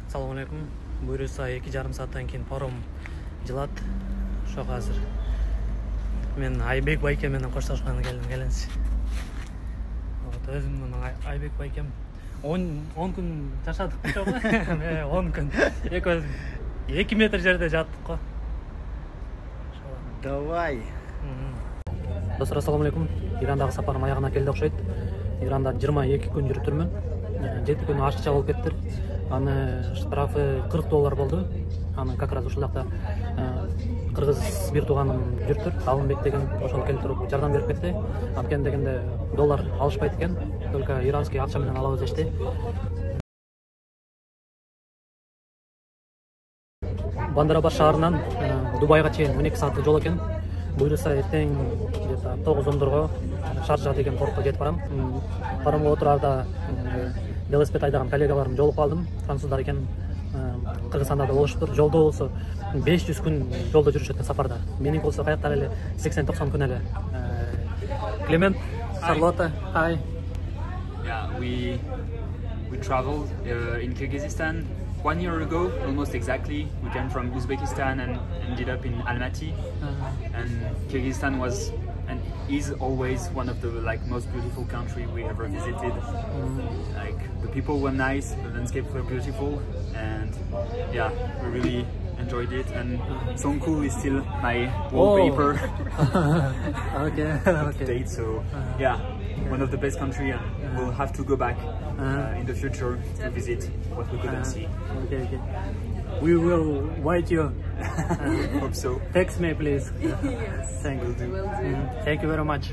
Assalamu alaikum. Буйруса 2,5 сааттан кийин паром жылат. Ошого азыр мен Айбек байке менен коштошканы келенсиз. Вот өзүм менен Айбек байкем 10 күн жашадык го. 10 күн. Экөөбүз 2 метр жерде жаттык го. Давай. Достор, ассаламу алейкум. Ирандагы сапарым аягына келди окшойт. Иранда 22 күн жүрүп турмун. 7 күн ашыкча болуп кеттир. Аны штрафы $40 болду. Аны как раз ушул жакта кыргыз бир тууганым жүрүптүр. Алымбек деген ошол келип туруп жардам берип кетти. Анткени дегенде доллар алышпайт экен. Только иранский акча менен алабыз дешти. Бандарабад шаарынан Дубайга чейин 12 сааттык жол экен. Буйруса эртең 9-10 Шаржа деген портко жетип барам. Паромго отурарда велосипед айдаган коллегаларым жолугуп калдым. Француздар экен. Кыргызстанда да болушуптур. Жолдо болсо 500 күн жолдо жүрүшөт сапарда. Менин болсо каяктар эле 80-90 күн эле. Климент, Шарлотта, hi. Yeah, we traveled in Kyrgyzstan 1 year ago, almost exactly. We came from Uzbekistan and ended up in Almaty. And Kyrgyzstan was and is always one of the most beautiful country we ever visited. Like the people were nice, the landscapes were beautiful, and yeah, we really enjoyed it. And Songkul is still my wallpaper. Okay. So yeah, one of the best country, and we'll have to go back in the future to visit what we couldn't see. Okay. We will wait you. Hope so. Text me, please. Yes. Thank you. Will do. Thank you very much.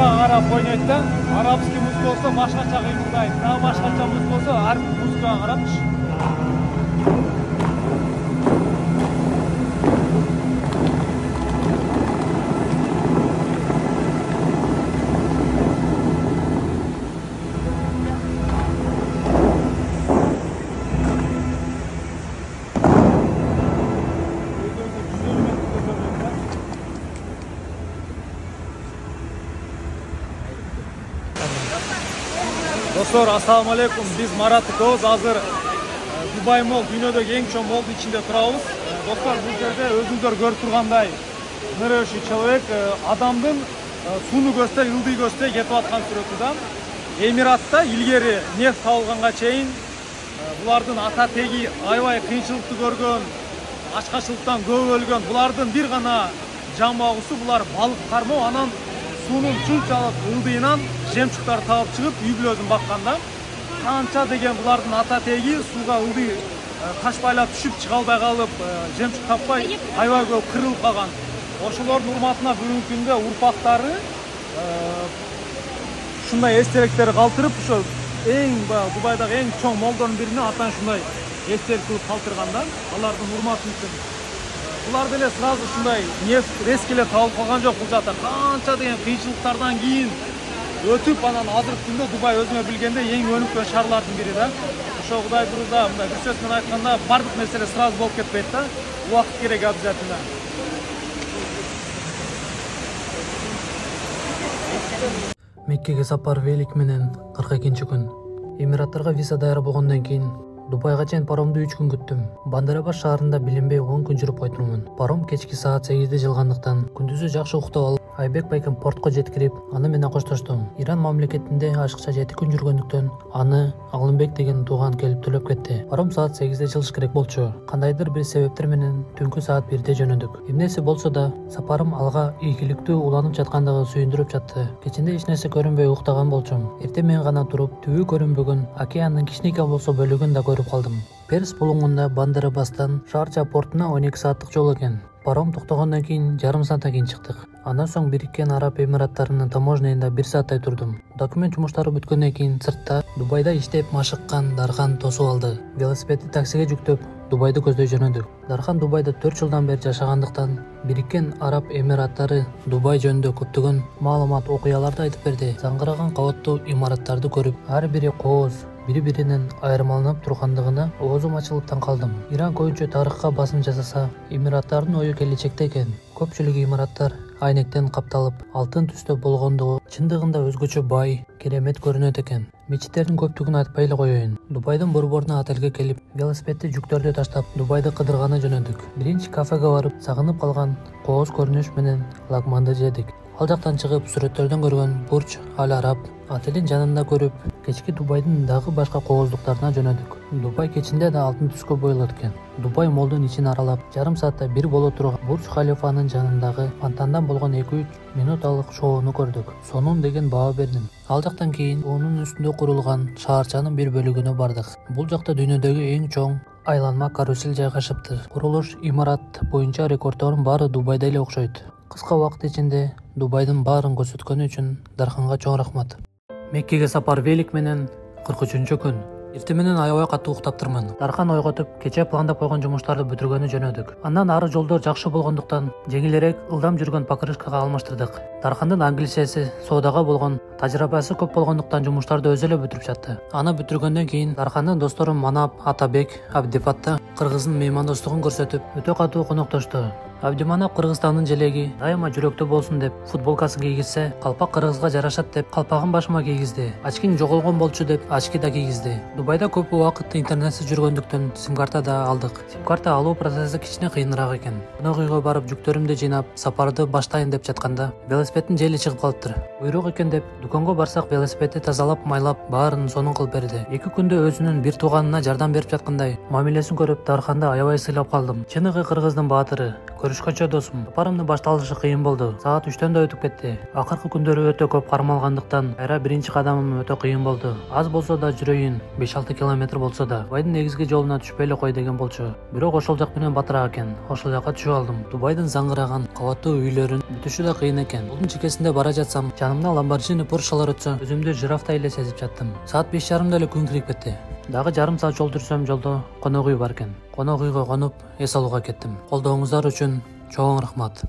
Qarab oynaydı da, arabski muzika olsa başqaça qıymıldaydı. Daha başqaça muzika olsa har muzika qarabmış. Dostlar, assalamu alaikum. Biz Marat ekөөбүз азыр Дубай Молл, дүйнөдөгү эң чоң молдун ичинде турабыз. Достар, бул жерде өзүңүздөр көрүп тургандай нырышый человек адамдын сууну көздөй, ылдый көздөй кетип аткан сүрөтү да. Эмиратта илгери нефть табылганга чейин булардын ата теги аябай кыйынчылыкты көргөн, ачкачылыктан көп өлгөн. Булардын бир гана жан багуусу булар балык кармоо, анан суунун чунчалык ылдыйынан жемчуктар табып чыгып үй бүлөсүн бакканда канча деген булардын ата теги сууга ылдый ташпайлап түшүп чыга албай калып, жемчук таппай аябай көп кырылып калган. Ошолордун урматына бүгүнкү күндө урпактары ушундай эстеликтер калтырып, ошо эң Дубайдагы эң чоң молдордун бирине атан ушундай эстелик кылып калтырганда, алардын урматы үчүн. Булар деле сразу ушундай нефть резкеле табылып калган жок. Бул жакта канча деген кыйынчылыктардан кийин өтүп, анан азыркы күндө Дубай өзүмө билгенде эң өнүккөн шаарлардын бири да. Ошо Кудай бурда, мындай бир сөз менен айтканда, бардык нерселер сразу болуп кетпейт да. Убакыт керек обязательно. Меккеге сапар Велик менен 42-күн. Эмираттарга виза даяр болгондон кийин Дубайга чейин паромду 3 күн күттүм. Бандарабаш шаарында билинбей 10 күн жүрүп койдумун. Паром кечки саат 8-де жылгандыктан күндүзү жакшы уктап алып, Айбек байкем портко жеткирип, аны менен коштоштум. Иран мамлекетинде ашыкча 7 күн жүргөндүктөн аны Алымбек деген тууган келип төлөп кетти. Паром саат 8-де жылыш керек болчу. Кандайдыр бир себептер менен түнкү саат 1-де жөнөдүк. Эмнеси болсо да, сапарым алга ийгиликтүү уланып жаткандыгы сүйүндүрүп жатты. Кечинде эч нерсе көрүнбөй уктаган болчумун. Эртең мен гана туруп, түбү көрүнбөгөн океандын кичинекей болсо бөлүгүн да көрүп калдым. Перс булуңунда Бандарабастан Шарджа портуна 12 сааттык жол экен. Паром токтогондон кийин жарым сааттан кийин чыктык. Андан соң Бириккен Араб Эмираттарынын таможняйында 1 сааттай турдум. Документ жумуштары бүткөндөн кийин сыртта Дубайда иштеп машыккан Дархан тосуп алды. Велосипедди таксиге жүктөп, Дубайды көздөй жөнөдүк. Дархан Дубайда 4 жылдан бери жашагандыктан Бириккен Араб Эмираттары Дубай жөнүндө көптөгөн маалымат, окуяларды айтып берди. Заңгыраган кабаттуу имараттарды көрүп, ар бири кооз, бири-биринен айырмаланып тургандыгына оозум ачылып таң калдым. Иран көбүнчө тарыхка басым жасаса, Эмираттардын ою келечекте экен. Көпчүлүк имараттар айнектен капталып, алтын түстө болгондугу чындыгында өзгөчө бай, керемет көрүнөт экен. Мечиттердин көптүгүн айтпай эле коеюн. Дубайдын борборуна отелге келип, велосипедди жүктөрдү таштап, Дубайды кыдырганы жөнөдүк. Биринчи кафеге барып, сагынып калган кооз көрүнүш менен лагманды жедик. Ал жактан чыгып, сүрөттөрдөн көргөн Бурдж Аль Араб отелин жанында көрүп, кечки Дубайдын дагы башка кооздуктарына жөнөдүк. Дубай кечинде да алтын түскө боелот экен. Дубай молдун ичин аралап, жарым саатта бир боло турган Бурдж Халифанын жанындагы фонтандан болгон 2-3 минуталык шоуну көрдүк. Сонун деген баа бердим. Ал жактан кийин онун үстүндө курулган шаарчанын бир бөлүгүнө бардык. Бул жакта дүйнөдөгү эң чоң айланма карусель жайгашыпты. Курулуш имарат боюнча рекорддордун баары Дубайда эле окшойт. Кыска убакыт ичинде Дубайдын баарын көрсөткөнү үчүн Дарханга чоң рахмат. Меккеге сапар велик менен 43-күн. Эртең менен аябай катуу уктаптырмын. Дархан ойготуп, кече пландап койгон жумуштарды бүтүргөнү жөнөдүк. Андан ары жолдор жакшы болгондуктан жеңилирээк, ылдам жүргөн покрышкага алмаштырдык. Дархандын англисчеси, соодага болгон тажрыйбасы көп болгондуктан жумуштарды өзү эле бүтүрүп жатты. Аны бүтүргөндөн кийин Дархандын достору Манап, Атабек, Абдифатта кыргыздын меймандостугун көрсөтүп, өтө катуу коноктошту. Абдиманап Кыргызстандын желеги дайыма жүрөктө болсун деп футболкасын кийгизсе, калпак Кыргызга жарашат деп калпагын башыма кийгизди. Ачкин жоголгон болчу деп ачки да кийгизди. Дубайда көп убакыт интернетсиз жүргөндүктөн сим-карта да алдык. Сим-карта алуу процесси кичине кыйыныраак экен. Конок үйгө барып жүктөрүмдү жыйнап, сапарды баштайын деп жатканда, велосипеддин жели чыгып калыптыр. Буйрук экен деп дүкөнгө барсак, велосипедди тазалап, майлап, баарын сонун кылып берди. 2 күндө өзүнүн бир тууганына жардам берип жаткандай мамилесин көрүп, Дарханды аябай сыйлап калдым. Чыныгы Кыргыздын баатыры. Көрүшкөнчө досум. Сапарымдын башталышы кыйын болду. Саат 3төн да өтүп кетти. Акыркы күндөрү өтө көп кармалгандыктан, кайра биринчи кадамым өтө кыйын болду. Аз болсо да жүрөйүн, 5-6 километр болсо да. Дубайдын негизги жолуна түшпөй эле кой деген болчу. Бирок ошол жак менен батыраак экен. Ошол жакка түшүп алдым. Дубайдын заңгыраган кабаттуу үйлөрүн бүтүшү да кыйын экен. Жолдун чекесинде бара жатсам, жанымдан Lamborghini Porsche'лар өтсө, өзүмдү жирафтай эле сезип жаттым. Саат 5:30 эле күн кирип кетти. Дагы жарым саат жол жүрсөм, жолдо конок үй бар экен. Конок үйгө конуп, эс алууга кеттим. Колдооңуздар үчүн чоң рахмат.